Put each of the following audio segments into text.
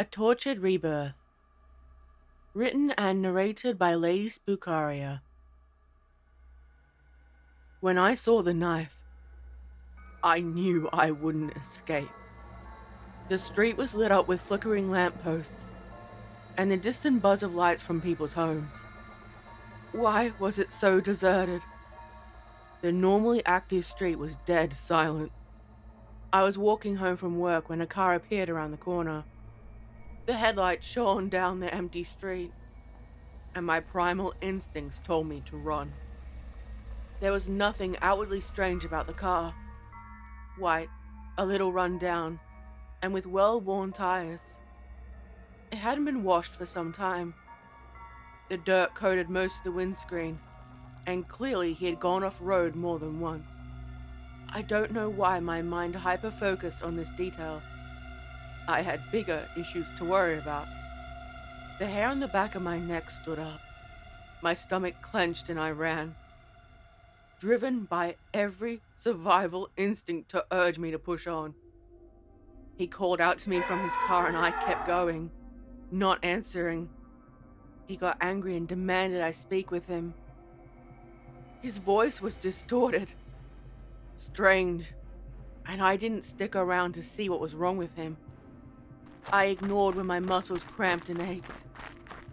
A Tortured Rebirth. Written and narrated by Lady Spookaria. When I saw the knife, I knew I wouldn't escape. The street was lit up with flickering lampposts and the distant buzz of lights from people's homes. Why was it so deserted? The normally active street was dead silent. I was walking home from work when a car appeared around the corner. The headlights shone down the empty street, and my primal instincts told me to run. There was nothing outwardly strange about the car. White, a little run down, and with well-worn tires. It hadn't been washed for some time. The dirt coated most of the windscreen, and clearly he had gone off-road more than once. I don't know why my mind hyper-focused on this detail. I had bigger issues to worry about. The hair on the back of my neck stood up. My stomach clenched and I ran, driven by every survival instinct to urge me to push on. He called out to me from his car and I kept going, not answering. He got angry and demanded I speak with him. His voice was distorted, strange, and I didn't stick around to see what was wrong with him. I ignored when my muscles cramped and ached.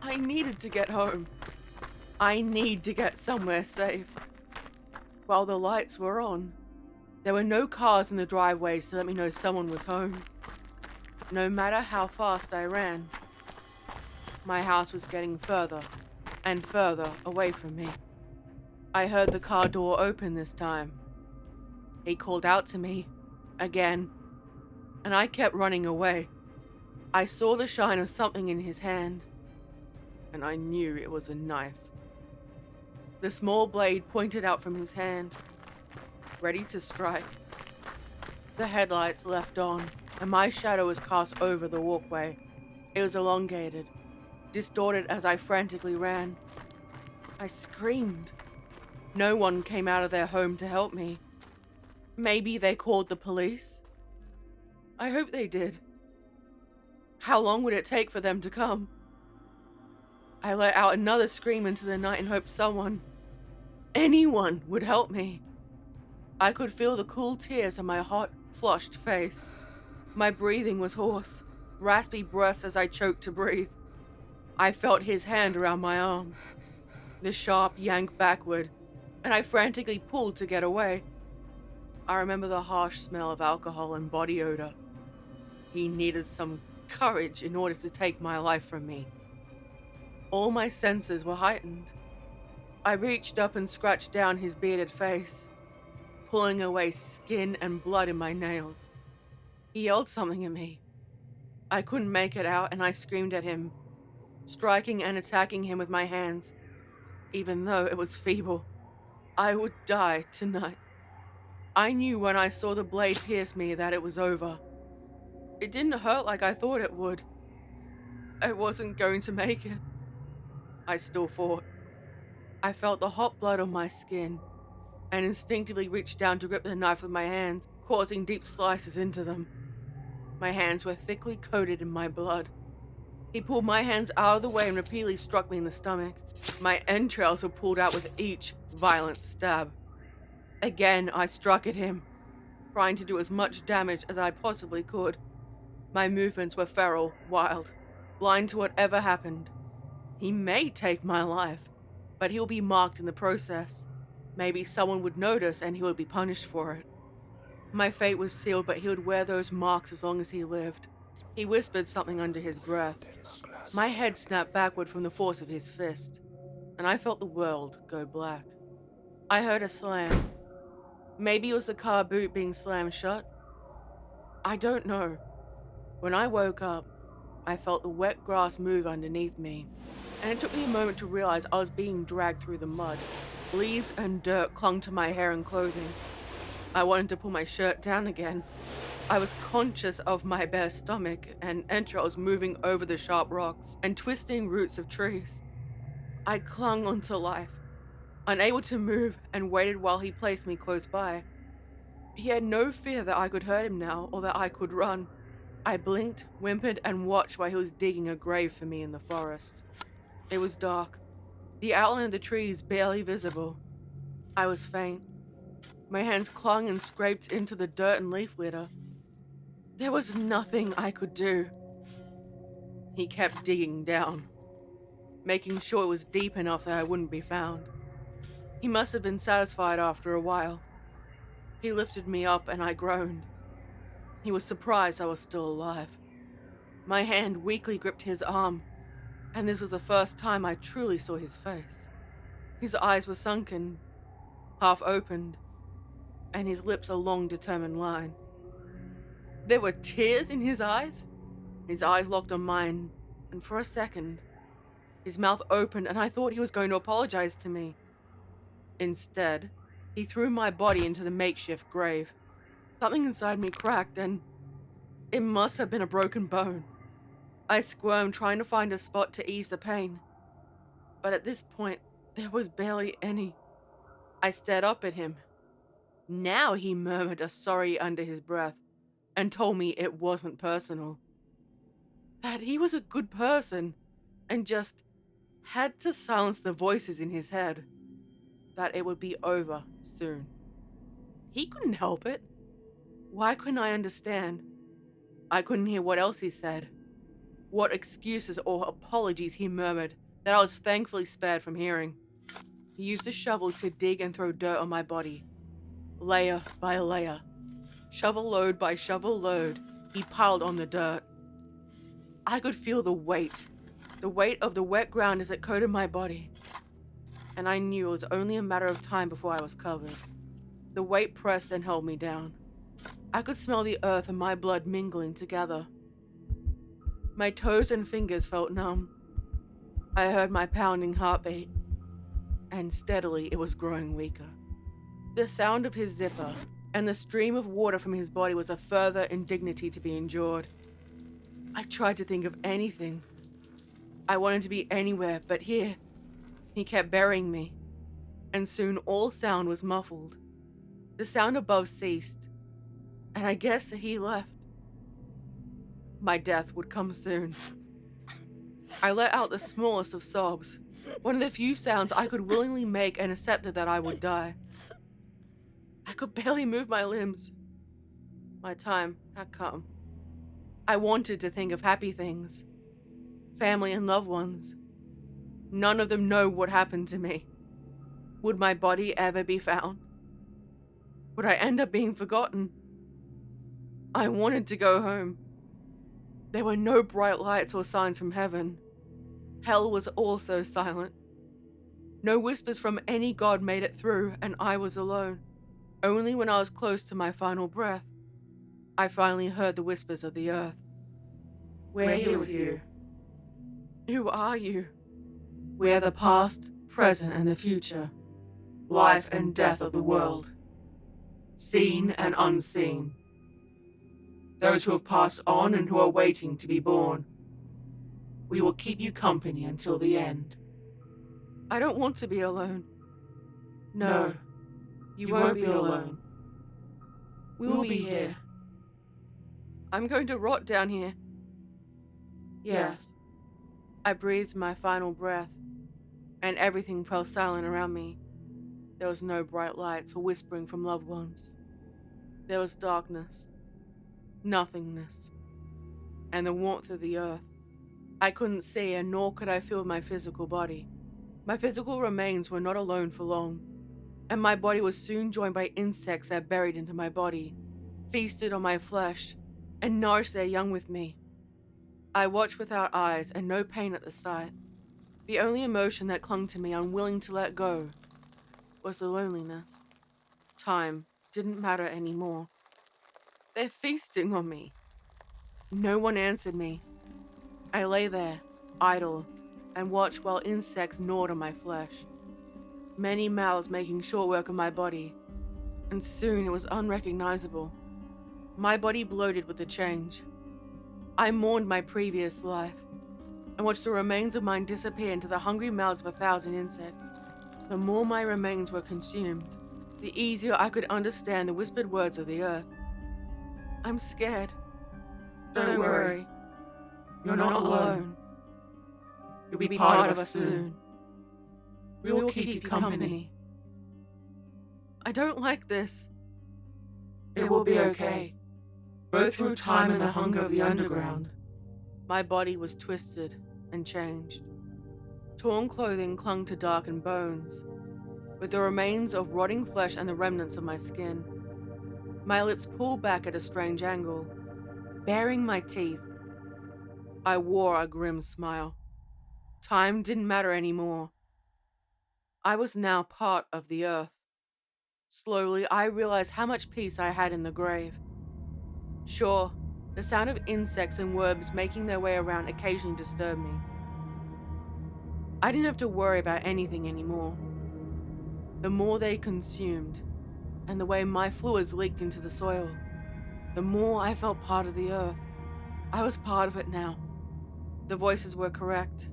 I needed to get home. I need to get somewhere safe. While the lights were on, there were no cars in the driveways to let me know someone was home. No matter how fast I ran, my house was getting further and further away from me. I heard the car door open this time. He called out to me, again, and I kept running away. I saw the shine of something in his hand, and I knew it was a knife. The small blade pointed out from his hand, ready to strike. The headlights left on, and my shadow was cast over the walkway. It was elongated, distorted as I frantically ran. I screamed. No one came out of their home to help me. Maybe they called the police? I hope they did. How long would it take for them to come? I let out another scream into the night and hoped someone, anyone, would help me. I could feel the cool tears on my hot, flushed face. My breathing was hoarse, raspy breaths as I choked to breathe. I felt his hand around my arm. The sharp yank backward, and I frantically pulled to get away. I remember the harsh smell of alcohol and body odor. He needed some courage in order to take my life from me. All my senses were heightened. I reached up and scratched down his bearded face, pulling away skin and blood in my nails. He yelled something at me. I couldn't make it out and I screamed at him, striking and attacking him with my hands. Even though it was feeble, I would die tonight. I knew when I saw the blade pierce me that it was over. It didn't hurt like I thought it would. I wasn't going to make it. I still fought. I felt the hot blood on my skin and instinctively reached down to grip the knife with my hands, causing deep slices into them. My hands were thickly coated in my blood. He pulled my hands out of the way and repeatedly struck me in the stomach. My entrails were pulled out with each violent stab. Again, I struck at him, trying to do as much damage as I possibly could. My movements were feral, wild, blind to whatever happened. He may take my life, but he'll be marked in the process. Maybe someone would notice and he would be punished for it. My fate was sealed, but he would wear those marks as long as he lived. He whispered something under his breath. My head snapped backward from the force of his fist, and I felt the world go black. I heard a slam. Maybe it was the car boot being slammed shut. I don't know. When I woke up, I felt the wet grass move underneath me, and it took me a moment to realize I was being dragged through the mud. Leaves and dirt clung to my hair and clothing. I wanted to pull my shirt down again. I was conscious of my bare stomach and entrails moving over the sharp rocks and twisting roots of trees. I clung onto life, unable to move, and waited while he placed me close by. He had no fear that I could hurt him now or that I could run. I blinked, whimpered, and watched while he was digging a grave for me in the forest. It was dark, the outline of the trees barely visible. I was faint. My hands clung and scraped into the dirt and leaf litter. There was nothing I could do. He kept digging down, making sure it was deep enough that I wouldn't be found. He must have been satisfied after a while. He lifted me up and I groaned. He was surprised I was still alive. My hand weakly gripped his arm, and this was the first time I truly saw his face. His eyes were sunken, half opened, and his lips a long, determined line. There were tears in his eyes. His eyes locked on mine, and for a second, his mouth opened and I thought he was going to apologize to me. Instead, he threw my body into the makeshift grave. Something inside me cracked, and it must have been a broken bone. I squirmed, trying to find a spot to ease the pain. But at this point, there was barely any. I stared up at him. Now he murmured a sorry under his breath and told me it wasn't personal. That he was a good person and just had to silence the voices in his head. That it would be over soon. He couldn't help it. Why couldn't I understand? I couldn't hear what else he said. What excuses or apologies he murmured that I was thankfully spared from hearing. He used a shovel to dig and throw dirt on my body. Layer by layer. Shovel load by shovel load, he piled on the dirt. I could feel the weight of the wet ground as it coated my body. And I knew it was only a matter of time before I was covered. The weight pressed and held me down. I could smell the earth and my blood mingling together. My toes and fingers felt numb. I heard my pounding heartbeat, and steadily it was growing weaker. The sound of his zipper and the stream of water from his body was a further indignity to be endured. I tried to think of anything. I wanted to be anywhere but here. He kept burying me, and soon all sound was muffled. The sound above ceased, and I guess he left. My death would come soon. I let out the smallest of sobs, one of the few sounds I could willingly make, and accepted that I would die. I could barely move my limbs. My time had come. I wanted to think of happy things, family and loved ones. None of them know what happened to me. Would my body ever be found? Would I end up being forgotten? I wanted to go home. There were no bright lights or signs from heaven. Hell was also silent. No whispers from any god made it through, and I was alone. Only when I was close to my final breath, I finally heard the whispers of the earth. We're here with you. Who are you? We're the past, present, and the future. Life and death of the world. Seen and unseen. Those who have passed on and who are waiting to be born. We will keep you company until the end. I don't want to be alone. No, you won't be alone. We will be here. I'm going to rot down here. Yes. I breathed my final breath, and everything fell silent around me. There was no bright lights or whispering from loved ones. There was darkness, nothingness, and the warmth of the earth. I couldn't see, and nor could I feel my physical body. My physical remains were not alone for long, and my body was soon joined by insects that buried into my body, feasted on my flesh, and nourished their young with me. I watched without eyes and no pain at the sight. The only emotion that clung to me, unwilling to let go, was the loneliness. Time didn't matter anymore. They're feasting on me. No one answered me. I lay there, idle, and watched while insects gnawed on my flesh. Many mouths making short work of my body, and soon it was unrecognizable. My body bloated with the change. I mourned my previous life, and watched the remains of mine disappear into the hungry mouths of 1,000 insects. The more my remains were consumed, the easier I could understand the whispered words of the earth. I'm scared. Don't worry. You're not alone. You'll be part of us soon. We will keep you company. I don't like this. It will be okay. Go through time and the hunger of the underground. My body was twisted and changed. Torn clothing clung to darkened bones, with the remains of rotting flesh and the remnants of my skin. My lips pulled back at a strange angle, baring my teeth. I wore a grim smile. Time didn't matter anymore. I was now part of the earth. Slowly, I realized how much peace I had in the grave. Sure, the sound of insects and worms making their way around occasionally disturbed me. I didn't have to worry about anything anymore. The more they consumed, and the way my fluids leaked into the soil, the more I felt part of the earth. I was part of it now. The voices were correct.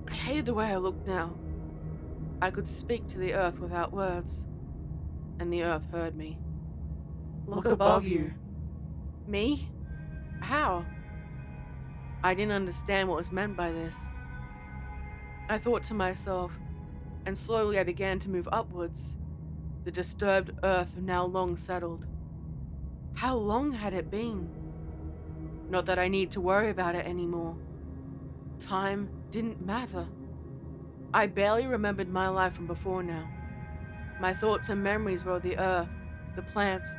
I hated the way I looked now. I could speak to the earth without words, and the earth heard me. Look above you. Me? How? I didn't understand what was meant by this. I thought to myself, and slowly I began to move upwards. The disturbed earth now long settled. How long had it been? Not that I need to worry about it anymore. Time didn't matter. I barely remembered my life from before now. My thoughts and memories were of the earth, the plants,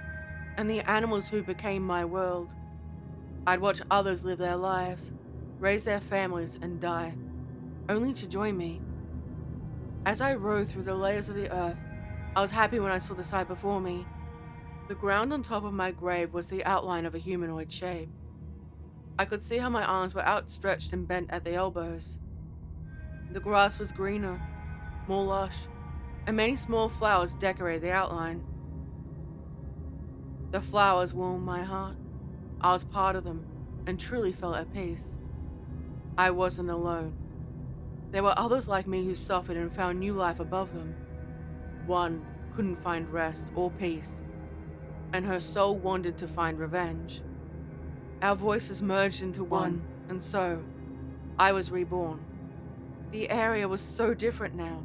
and the animals who became my world. I'd watch others live their lives, raise their families, and die, only to join me. As I rode through the layers of the earth, I was happy when I saw the sight before me. The ground on top of my grave was the outline of a humanoid shape. I could see how my arms were outstretched and bent at the elbows. The grass was greener, more lush, and many small flowers decorated the outline. The flowers warmed my heart. I was part of them, and truly felt at peace. I wasn't alone. There were others like me who suffered and found new life above them. One couldn't find rest or peace, and her soul wanted to find revenge. Our voices merged into one, and so, I was reborn. The area was so different now.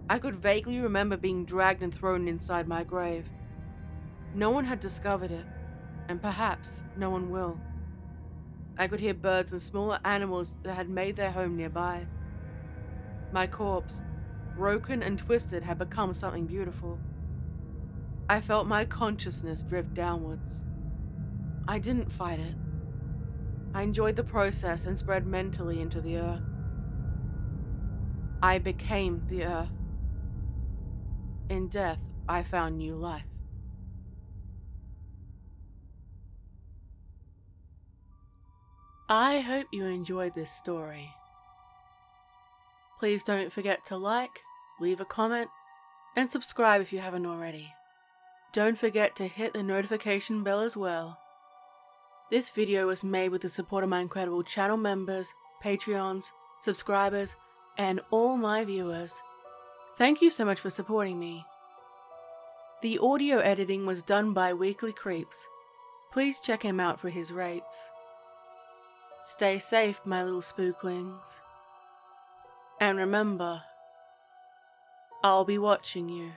I could vaguely remember being dragged and thrown inside my grave. No one had discovered it, and perhaps no one will. I could hear birds and smaller animals that had made their home nearby. My corpse, broken and twisted, had become something beautiful. I felt my consciousness drift downwards. I didn't fight it. I enjoyed the process and spread mentally into the earth. I became the earth. In death, I found new life. I hope you enjoyed this story. Please don't forget to like, leave a comment, and subscribe if you haven't already. Don't forget to hit the notification bell as well. This video was made with the support of my incredible channel members, Patreons, subscribers, and all my viewers. Thank you so much for supporting me. The audio editing was done by Weekly Creeps. Please check him out for his rates. Stay safe, my little spooklings. And remember, I'll be watching you.